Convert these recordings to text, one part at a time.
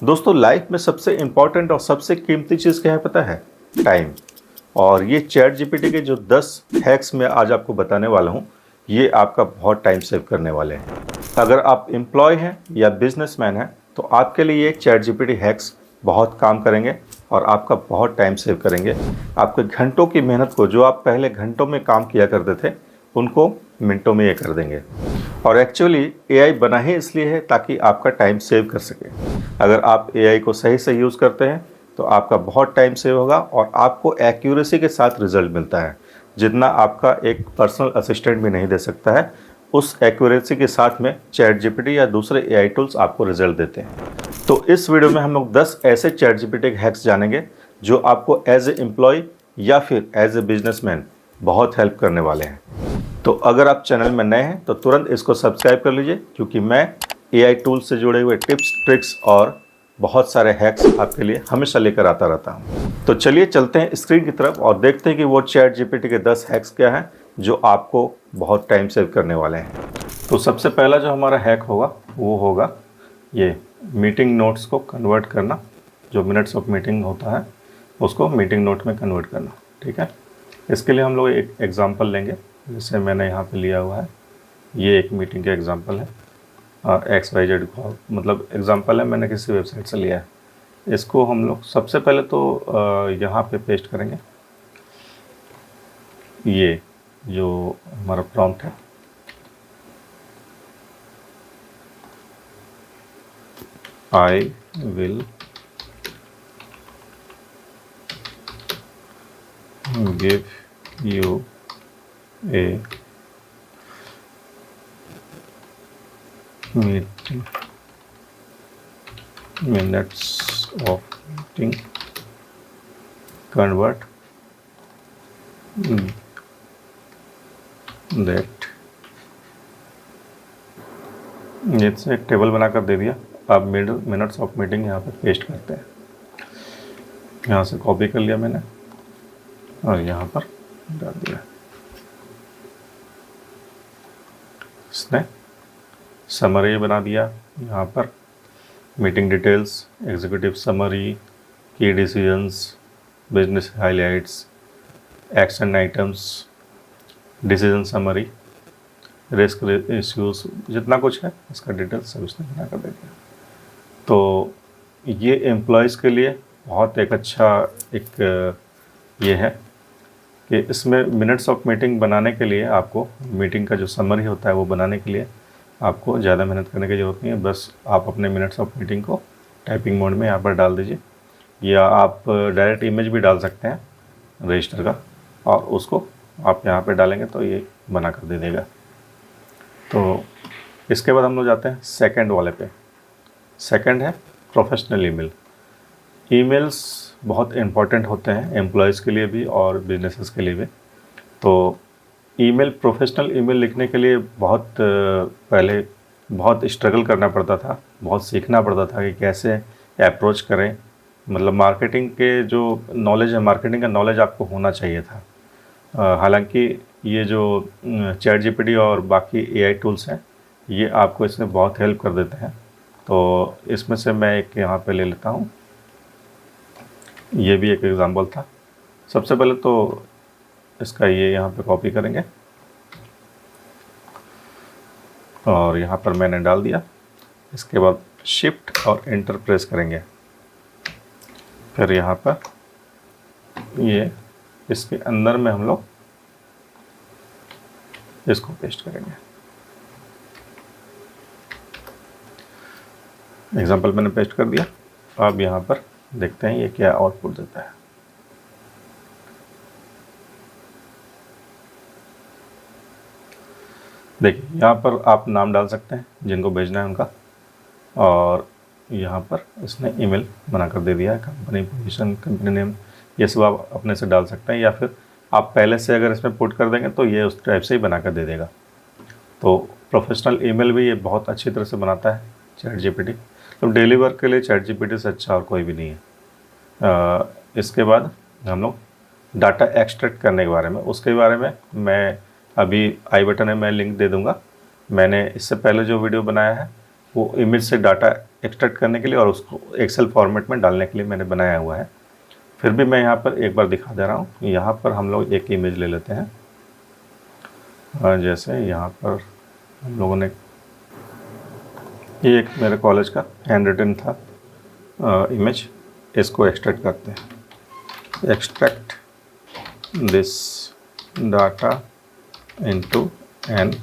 दोस्तों लाइफ में सबसे इम्पॉर्टेंट और सबसे कीमती चीज़ क्या है पता है? टाइम। और ये चैट जीपीटी के जो 10 हैक्स मैं आज आपको बताने वाला हूँ, ये आपका बहुत टाइम सेव करने वाले हैं। अगर आप एम्प्लॉय हैं या बिजनेसमैन हैं तो आपके लिए ये चैट जीपीटी हैक्स बहुत काम करेंगे और आपका बहुत टाइम सेव करेंगे। आपके घंटों की मेहनत को, जो आप पहले घंटों में काम किया करते थे, उनको मिनटों में ये कर देंगे। और एक्चुअली एआई बना ही इसलिए है ताकि आपका टाइम सेव कर सके। अगर आप एआई को सही से यूज़ करते हैं तो आपका बहुत टाइम सेव होगा और आपको एक्यूरेसी के साथ रिजल्ट मिलता है, जितना आपका एक पर्सनल असिस्टेंट भी नहीं दे सकता है। उस एक्यूरेसी के साथ में चैट जीपीटी या दूसरे एआई टूल्स आपको रिजल्ट देते हैं। तो इस वीडियो में हम लोग 10 ऐसे चैट जीपीटी हैक्स जानेंगे जो आपको एज ए एम्प्लॉय या फिर एज ए बिजनेसमैन बहुत हेल्प करने वाले हैं। तो अगर आप चैनल में नए हैं तो तुरंत इसको सब्सक्राइब कर लीजिए, क्योंकि मैं एआई टूल्स से जुड़े हुए टिप्स, ट्रिक्स और बहुत सारे हैक्स आपके लिए हमेशा लेकर आता रहता हूं। तो चलिए चलते हैं स्क्रीन की तरफ और देखते हैं कि वो चैट जीपीटी के 10 हैक्स क्या हैं जो आपको बहुत टाइम सेव करने वाले हैं। तो सबसे पहला जो हमारा हैक होगा वो होगा ये मीटिंग नोट्स को कन्वर्ट करना। जो मिनट्स ऑफ मीटिंग होता है उसको मीटिंग नोट में कन्वर्ट करना। ठीक है, इसके लिए हम लोग एक एग्जांपल लेंगे। जैसे मैंने यहाँ पे लिया हुआ है, ये एक मीटिंग का एग्जांपल है। XYZ का मतलब एग्जांपल है, मैंने किसी वेबसाइट से लिया है। इसको हम लोग सबसे पहले तो यहाँ पे पेस्ट करेंगे। ये जो हमारा प्रॉम्प्ट है, I will give U A meeting minutes of meeting convert that। इससे एक टेबल बनाकर दे दिया। आप मिनट्स ऑफ मीटिंग यहाँ पर पेस्ट करते हैं। यहाँ से कॉपी कर लिया मैंने और यहाँ पर डाल दिया। इसने समरी बना दिया। यहाँ पर मीटिंग डिटेल्स, एग्जीक्यूटिव समरी, की decisions, business highlights, action items, decision summary, risk issues, जितना कुछ है इसका डिटेल्स सब इसने बना कर दे दिया। तो ये एम्प्लॉयज़ के लिए बहुत एक अच्छा एक ये है कि इसमें मिनट्स ऑफ मीटिंग बनाने के लिए आपको मीटिंग का जो समरी होता है वो बनाने के लिए आपको ज़्यादा मेहनत करने की ज़रूरत नहीं है। बस आप अपने मिनट्स ऑफ मीटिंग को टाइपिंग मोड में यहाँ पर डाल दीजिए, या आप डायरेक्ट इमेज भी डाल सकते हैं रजिस्टर का, और उसको आप यहाँ पे डालेंगे तो ये बना कर दे देगा। तो इसके बाद हम लोग जाते हैं सेकंड वाले पे। सेकंड है प्रोफेशनल ईमेल। ईमेल्स बहुत इम्पॉर्टेंट होते हैं एम्प्लॉयज़ के लिए भी और बिजनेसेस के लिए भी। तो ईमेल, प्रोफेशनल ईमेल लिखने के लिए पहले बहुत स्ट्रगल करना पड़ता था, बहुत सीखना पड़ता था कि कैसे अप्रोच करें। मतलब मार्केटिंग के जो नॉलेज है, मार्केटिंग का नॉलेज आपको होना चाहिए था। हालांकि ये जो चैट जीपीटी और बाकी एआई टूल्स हैं, ये आपको इसमें बहुत हेल्प कर देते हैं। तो इसमें से मैं एक यहाँ पे ले लेता हूँ। ये भी एक एग्जाम्पल था। सबसे पहले तो इसका ये यहाँ पे कॉपी करेंगे और यहाँ पर मैंने डाल दिया। इसके बाद शिफ्ट और एंटर प्रेस करेंगे। फिर यहाँ पर ये इसके अंदर में हम लोग इसको पेस्ट करेंगे। एग्जाम्पल मैंने पेस्ट कर दिया। अब यहाँ पर देखते हैं ये क्या आउटपुट देता है। देखिए यहाँ पर आप नाम डाल सकते हैं जिनको भेजना है उनका, और यहाँ पर इसने ईमेल बना कर दे दिया है। कंपनी पोजीशन, कंपनी नेम, ये सब आप अपने से डाल सकते हैं, या फिर आप पहले से अगर इसमें पुट कर देंगे तो ये उस टाइप से ही बना कर दे देगा। तो प्रोफेशनल ईमेल भी ये बहुत अच्छी तरह से बनाता है चैट जीपीटी। तो डेली वर्क के लिए चैट जीपीटी से अच्छा और कोई भी नहीं है। इसके बाद हम लोग डाटा एक्सट्रैक्ट करने के बारे में, उसके बारे में मैं अभी आई बटन में मैं लिंक दे दूँगा। मैंने इससे पहले जो वीडियो बनाया है वो इमेज से डाटा एक्सट्रैक्ट करने के लिए और उसको एक्सेल फॉर्मेट में डालने के लिए मैंने बनाया हुआ है। फिर भी मैं यहाँ पर एक बार दिखा दे रहा हूँ। यहाँ पर हम लोग एक इमेज ले लेते हैं। जैसे यहाँ पर हम लोगों ने, ये एक मेरे कॉलेज का हैंड रिटन था इमेज, इसको एक्सट्रैक्ट करते हैं। Extract this data into an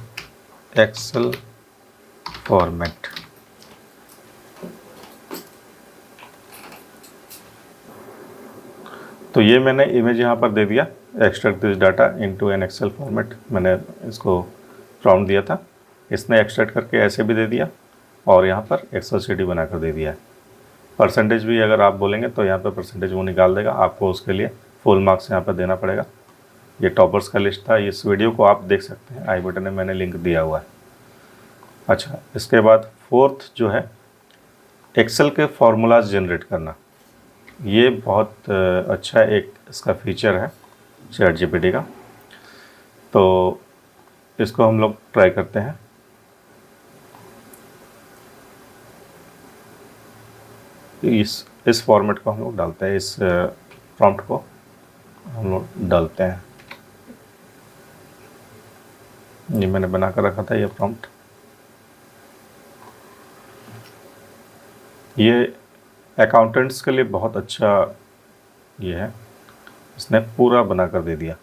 Excel format. तो ये मैंने इमेज यहाँ पर दे दिया, extract this data into an Excel format. मैंने इसको प्रॉम्प्ट दिया था, इसने एक्सट्रैक्ट करके ऐसे भी दे दिया और यहाँ पर एक्सेल शीट बना कर दे दिया है। परसेंटेज भी अगर आप बोलेंगे तो यहाँ पर परसेंटेज वो निकाल देगा। आपको उसके लिए फुल मार्क्स यहाँ पर देना पड़ेगा। ये टॉपर्स का लिस्ट था। इस वीडियो को आप देख सकते हैं, आई बटन में मैंने लिंक दिया हुआ है। अच्छा, इसके बाद फोर्थ जो है एक्सेल के फॉर्मूलाज जनरेट करना। ये बहुत अच्छा एक इसका फीचर है चैट जीपीटी का। तो इसको हम लोग ट्राई करते हैं। इस फॉर्मेट को हम लोग डालते हैं, इस प्रॉम्प्ट को हम लोग डालते हैं। ये मैंने बना कर रखा था ये प्रॉम्प्ट। ये अकाउंटेंट्स के लिए बहुत अच्छा ये है, इसने पूरा बना कर दे दिया।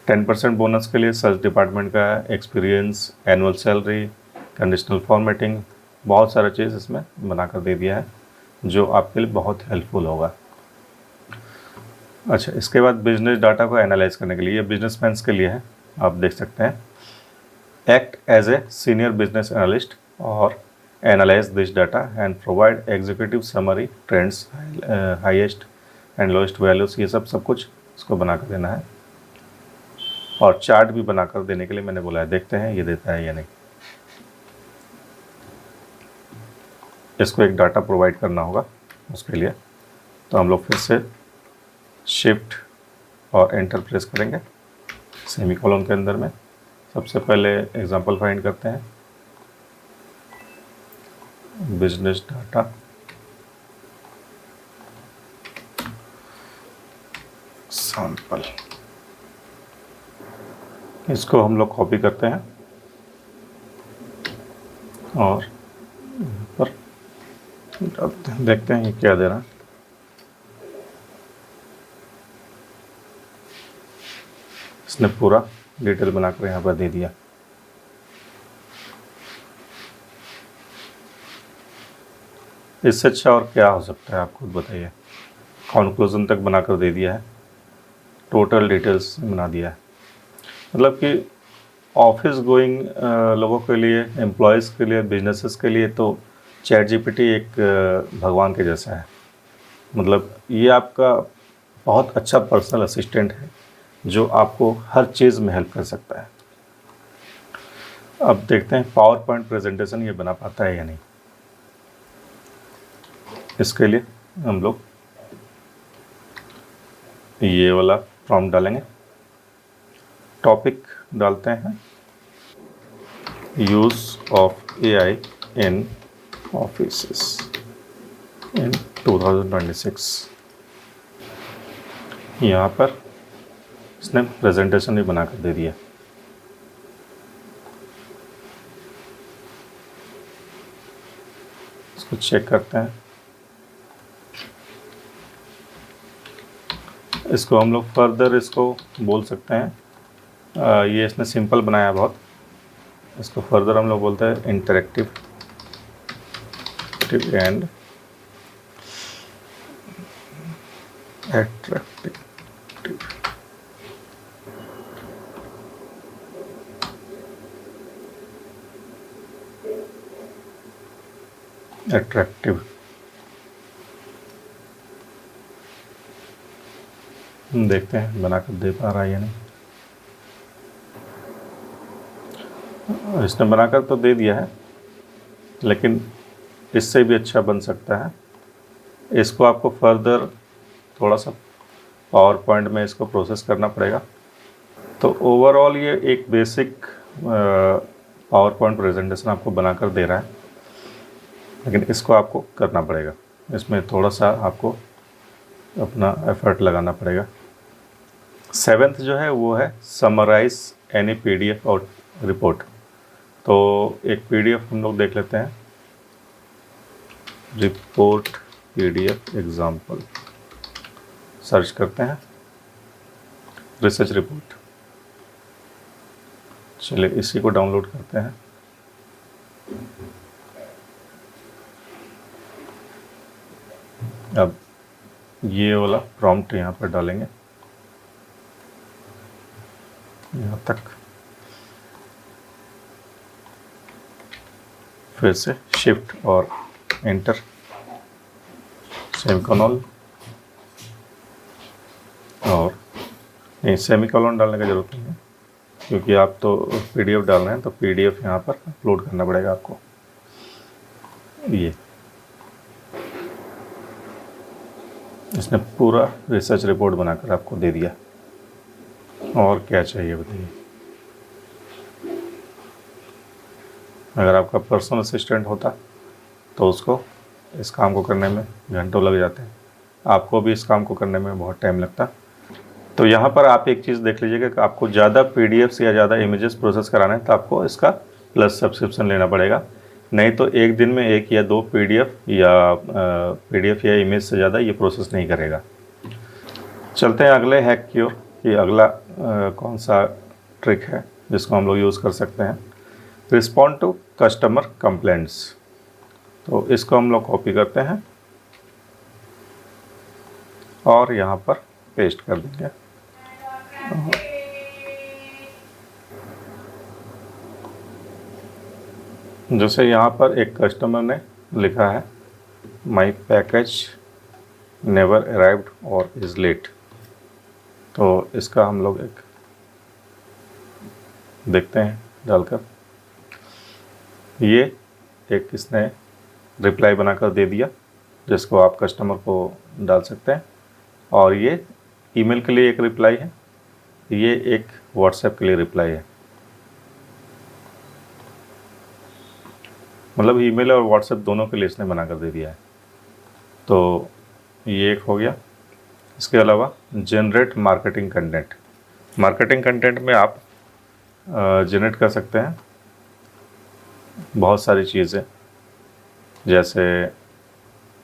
10% बोनस के लिए सर्च डिपार्टमेंट का experience, annual salary, conditional formatting, बहुत सारा चीज़ इसमें बना कर दे दिया है जो आपके लिए बहुत हेल्पफुल होगा। अच्छा, इसके बाद बिजनेस डाटा को एनालाइज करने के लिए, ये बिजनेसमैन्स के लिए है, आप देख सकते हैं। Act as a senior business analyst और analyse this data and provide executive summary, trends, highest and lowest values, ये सब कुछ इसको बना कर देना है। और चार्ट भी बना कर देने के लिए मैंने बोला है, देखते हैं ये देता है या नहीं। इसको एक डाटा प्रोवाइड करना होगा उसके लिए, तो हम लोग फिर से शिफ्ट और एंटर प्रेस करेंगे सेमीकोलन के अंदर में। सबसे पहले एग्जांपल फाइंड करते हैं, बिजनेस डाटा, सैंपल। इसको हम लोग कॉपी करते हैं और यहाँ पर डालते हैं, देखते हैं ये क्या दे रहा है। इसने पूरा डिटेल बनाकर यहाँ पर दे दिया। इससे अच्छा और क्या हो सकता है, आप खुद बताइए। कंक्लूजन तक बनाकर दे दिया है, टोटल डिटेल्स बना दिया है। मतलब कि ऑफिस गोइंग लोगों के लिए, एम्प्लॉयज़ के लिए, बिजनेसेस के लिए तो चैट जीपीटी एक भगवान के जैसा है। मतलब ये आपका बहुत अच्छा पर्सनल असिस्टेंट है जो आपको हर चीज़ में हेल्प कर सकता है। अब देखते हैं पावर पॉइंट प्रेजेंटेशन ये बना पाता है या नहीं। इसके लिए हम लोग ये वाला प्रॉम्प्ट डालेंगे। टॉपिक डालते हैं, use of AI in offices in 2026। यहाँ पर इसने प्रेजेंटेशन भी बना कर दे दिया। इसको चेक करते हैं। इसको हम लोग फर्दर इसको बोल सकते हैं, ये इसने सिंपल बनाया बहुत। इसको फर्दर हम लोग बोलते हैं इंटरेक्टिव एंड अट्रैक्टिव। अट्रैक्टिव देखते हैं बना कर दे पा रहा है या नहीं। इसने बनाकर तो दे दिया है, लेकिन इससे भी अच्छा बन सकता है। इसको आपको फर्दर थोड़ा सा पावर पॉइंट में इसको प्रोसेस करना पड़ेगा। तो ओवरऑल ये एक बेसिक पावर पॉइंट प्रेजेंटेशन आपको बनाकर दे रहा है, लेकिन इसको आपको करना पड़ेगा। इसमें थोड़ा सा आपको अपना एफर्ट लगाना पड़ेगा। 7th जो है वो है समराइज एनी PDF और रिपोर्ट। तो एक PDF हम लोग देख लेते हैं, रिपोर्ट PDF एग्जाम्पल सर्च करते हैं, रिसर्च रिपोर्ट। चलिए इसी को डाउनलोड करते हैं। अब ये वाला प्रॉम्प्ट यहाँ पर डालेंगे, यहाँ तक, फिर से शिफ्ट और एंटर, सेमीकोलन, और नहीं सेमीकोलन डालने की ज़रूरत नहीं है क्योंकि आप तो PDF डाल रहे हैं, तो PDF यहाँ पर अपलोड करना पड़ेगा आपको। ये इसने पूरा रिसर्च रिपोर्ट बनाकर आपको दे दिया, और क्या चाहिए बताइए। अगर आपका पर्सनल असिस्टेंट होता तो उसको इस काम को करने में घंटों लग जाते हैं, आपको भी इस काम को करने में बहुत टाइम लगता। तो यहाँ पर आप एक चीज़ देख लीजिएगा कि आपको ज़्यादा PDFs या ज़्यादा इमेजेस प्रोसेस कराना है तो आपको इसका प्लस सब्सक्रिप्शन लेना पड़ेगा, नहीं तो एक दिन में 1 या 2 PDF या इमेज से ज़्यादा ये प्रोसेस नहीं करेगा। चलते हैं अगले हैक की ओर कि अगला कौन सा ट्रिक है जिसको हम लोग यूज़ कर सकते हैं। Respond to customer complaints. तो इसको हम लोग कॉपी करते हैं और यहाँ पर पेस्ट कर देंगे। जैसे यहाँ पर एक कस्टमर ने लिखा है माई पैकेज नेवर अराइव्ड और इज़ लेट, तो इसका हम लोग एक देखते हैं डालकर। ये एक इसने रिप्लाई बनाकर दे दिया जिसको आप कस्टमर को डाल सकते हैं, और ये ईमेल के लिए एक रिप्लाई है, ये एक व्हाट्सएप के लिए रिप्लाई है। मतलब ईमेल और व्हाट्सएप दोनों के लिए इसने बनाकर दे दिया है। तो ये एक हो गया। इसके अलावा generate marketing content. Marketing content में आप जनरेट कर सकते हैं बहुत सारी चीज़ें, जैसे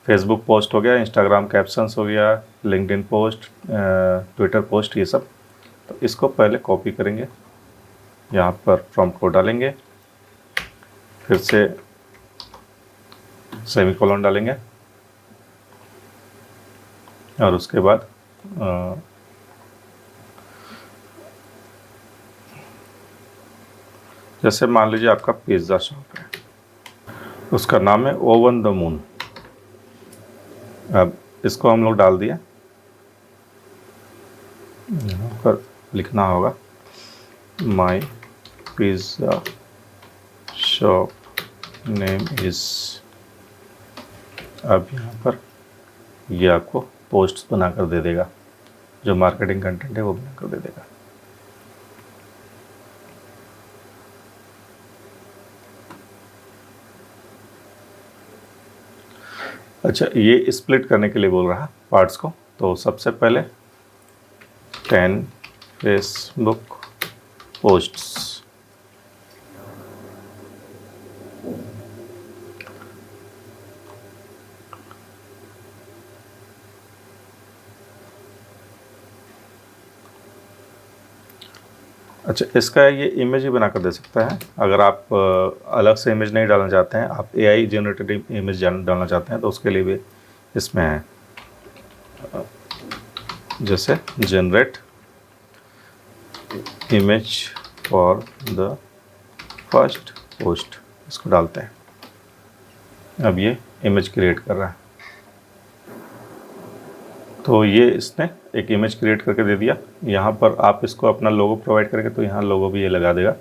फेसबुक पोस्ट हो गया, इंस्टाग्राम कैप्शंस हो गया, लिंक्डइन पोस्ट, ट्विटर पोस्ट, ये सब। तो इसको पहले कॉपी करेंगे, यहाँ पर प्रॉम्प्ट को डालेंगे, फिर से सेमीकोलन डालेंगे, और उसके बाद जैसे मान लीजिए आपका पिज़्ज़ा शॉप है, उसका नाम है ओवन द मून। अब इसको हम लोग डाल दिया, यहाँ पर लिखना होगा माई पिज़्ज़ा शॉप नेम इज़। अब यहाँ पर ये आपको पोस्ट बनाकर दे देगा, जो मार्केटिंग कंटेंट है वो बनाकर दे देगा। अच्छा, ये स्प्लिट करने के लिए बोल रहा है पार्ट्स को। तो सबसे पहले 10 फेसबुक पोस्ट्स, अच्छा इसका ये इमेज ही बनाकर दे सकता है। अगर आप अलग से इमेज नहीं डालना चाहते हैं, आप AI जनरेटेड इमेज डालना चाहते हैं, तो उसके लिए भी इसमें है, जैसे generate image for the first post, इसको डालते हैं। अब ये इमेज क्रिएट कर रहा है, तो ये इसने एक इमेज क्रिएट करके दे दिया। यहाँ पर आप इसको अपना लोगो प्रोवाइड करके, तो यहाँ लोगो भी ये लगा देगा,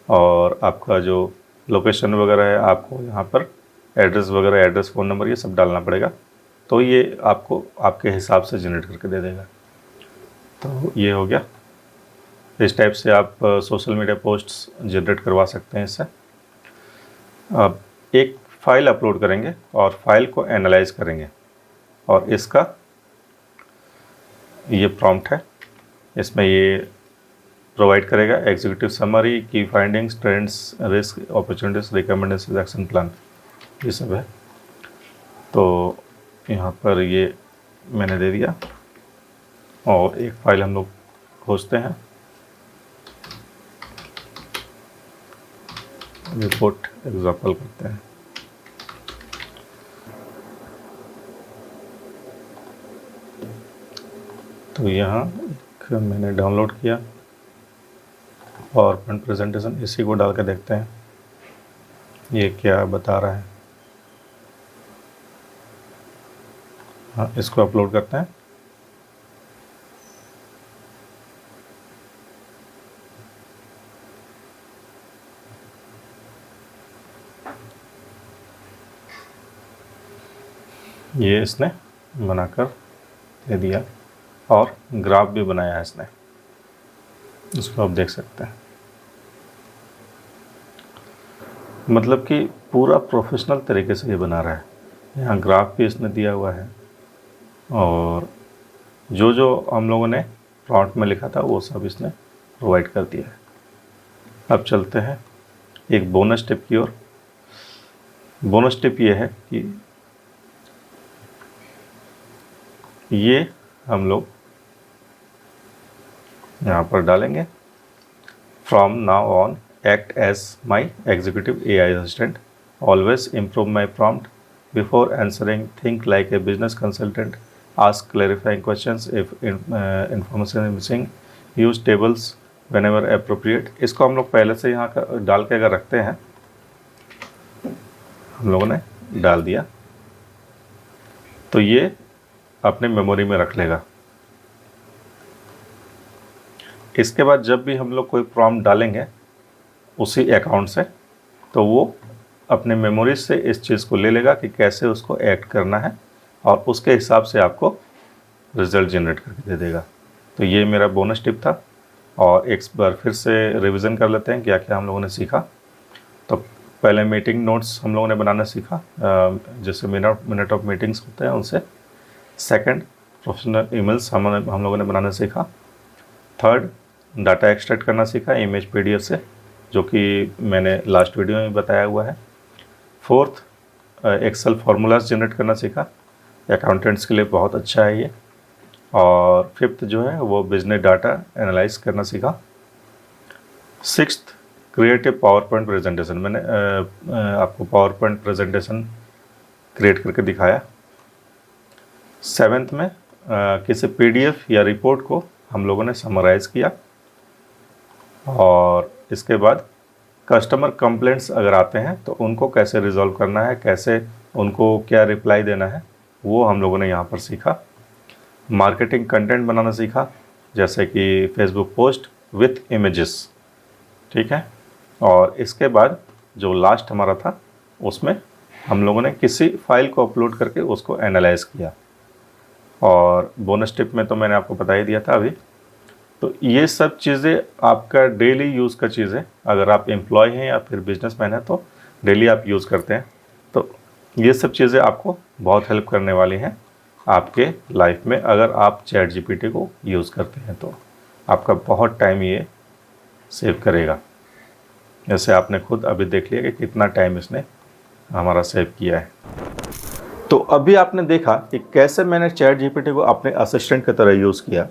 और आपका जो लोकेशन वगैरह है, आपको यहाँ पर एड्रेस वगैरह, एड्रेस, फ़ोन नंबर, ये सब डालना पड़ेगा। तो ये आपको आपके हिसाब से जनरेट करके दे देगा। तो ये हो गया। इस टाइप से आप सोशल मीडिया पोस्ट्स जनरेट करवा सकते हैं इससे। अब एक फ़ाइल अपलोड करेंगे और फाइल को एनालाइज करेंगे, और इसका ये प्रॉम्प्ट है, इसमें ये प्रोवाइड करेगा एग्जीक्यूटिव समरी, की findings, trends, risk, opportunities, recommendation, action plan, ये सब है। तो यहाँ पर ये मैंने दे दिया और एक फ़ाइल हम लोग खोजते हैं, रिपोर्ट एग्जाम्पल करते हैं। तो यहाँ एक मैंने डाउनलोड किया पावरपॉइंट प्रेजेंटेशन, इसी को डाल के देखते हैं ये क्या बता रहा है। हाँ, इसको अपलोड करते हैं। ये इसने बनाकर दे दिया और ग्राफ भी बनाया है इसने, इसको आप देख सकते हैं। मतलब कि पूरा प्रोफेशनल तरीके से ये बना रहा है। यहाँ ग्राफ भी इसने दिया हुआ है और जो जो हम लोगों ने प्रॉम्प्ट में लिखा था वो सब इसने प्रोवाइड कर दिया है। अब चलते हैं एक बोनस टिप की ओर। बोनस टिप ये है कि ये हम लोग यहाँ पर डालेंगे, from now on act as my executive AI assistant, always improve my prompt, before answering think like a business consultant, ask clarifying questions if information is missing, use tables whenever appropriate. इसको हम लोग पहले से यहाँ डाल के अगर रखते हैं, हम लोगों ने डाल दिया तो ये अपने मेमोरी में रख लेगा। इसके बाद जब भी हम लोग कोई प्रॉम्प्ट डालेंगे उसी अकाउंट से, तो वो अपने मेमोरी से इस चीज़ को ले लेगा कि कैसे उसको एक्ट करना है और उसके हिसाब से आपको रिज़ल्ट जनरेट करके दे देगा। तो ये मेरा बोनस टिप था और एक बार फिर से रिवीजन कर लेते हैं क्या क्या हम लोगों ने सीखा। तो पहले मीटिंग नोट्स हम लोगों ने बनाना सीखा, जैसे मिनट ऑफ मीटिंग्स होते हैं उनसे। सेकंड, प्रोफेशनल ईमेल्स हम लोगों ने बनाना सीखा। थर्ड, डाटा एक्सट्रैक्ट करना सीखा इमेज PDF से, जो कि मैंने लास्ट वीडियो में बताया हुआ है। फोर्थ, एक्सेल फार्मूलाज जनरेट करना सीखा, अकाउंटेंट्स के लिए बहुत अच्छा है ये। और फिफ्थ जो है वो बिजनेस डाटा एनालाइज करना सीखा। सिक्स्थ, क्रिएटिव पावरपॉइंट प्रेजेंटेशन, मैंने आपको पावरपॉइंट प्रेजेंटेशन क्रिएट करके दिखाया। सेवेंथ में किसी PDF या रिपोर्ट को हम लोगों ने समराइज़ किया। और इसके बाद कस्टमर कंप्लेंट्स अगर आते हैं तो उनको कैसे रिजॉल्व करना है, कैसे उनको क्या रिप्लाई देना है, वो हम लोगों ने यहाँ पर सीखा। मार्केटिंग कंटेंट बनाना सीखा, जैसे कि फेसबुक पोस्ट विथ इमेजेस, ठीक है। और इसके बाद जो लास्ट हमारा था उसमें हम लोगों ने किसी फाइल को अपलोड करके उसको एनालाइज किया। और बोनस टिप में तो मैंने आपको बता ही दिया था अभी। तो ये सब चीज़ें आपका डेली यूज़ का चीज़ है। अगर आप एम्प्लॉय हैं या फिर बिजनेसमैन हैं तो डेली आप यूज़ करते हैं, तो ये सब चीज़ें आपको बहुत हेल्प करने वाली हैं आपके लाइफ में। अगर आप ChatGPT को यूज़ करते हैं तो आपका बहुत टाइम ये सेव करेगा। जैसे आपने खुद अभी देख लिया कि कितना टाइम इसने हमारा सेव किया है। तो अभी आपने देखा कि कैसे मैंने ChatGPT को अपने असिस्टेंट की तरह यूज़ किया।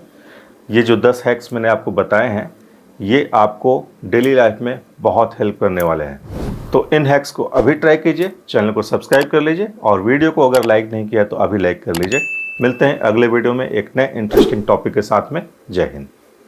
ये जो 10 हैक्स मैंने आपको बताए हैं, ये आपको डेली लाइफ में बहुत हेल्प करने वाले हैं। तो इन हैक्स को अभी ट्राई कीजिए, चैनल को सब्सक्राइब कर लीजिए और वीडियो को अगर लाइक नहीं किया तो अभी लाइक कर लीजिए। मिलते हैं अगले वीडियो में एक नए इंटरेस्टिंग टॉपिक के साथ में। जय हिंद।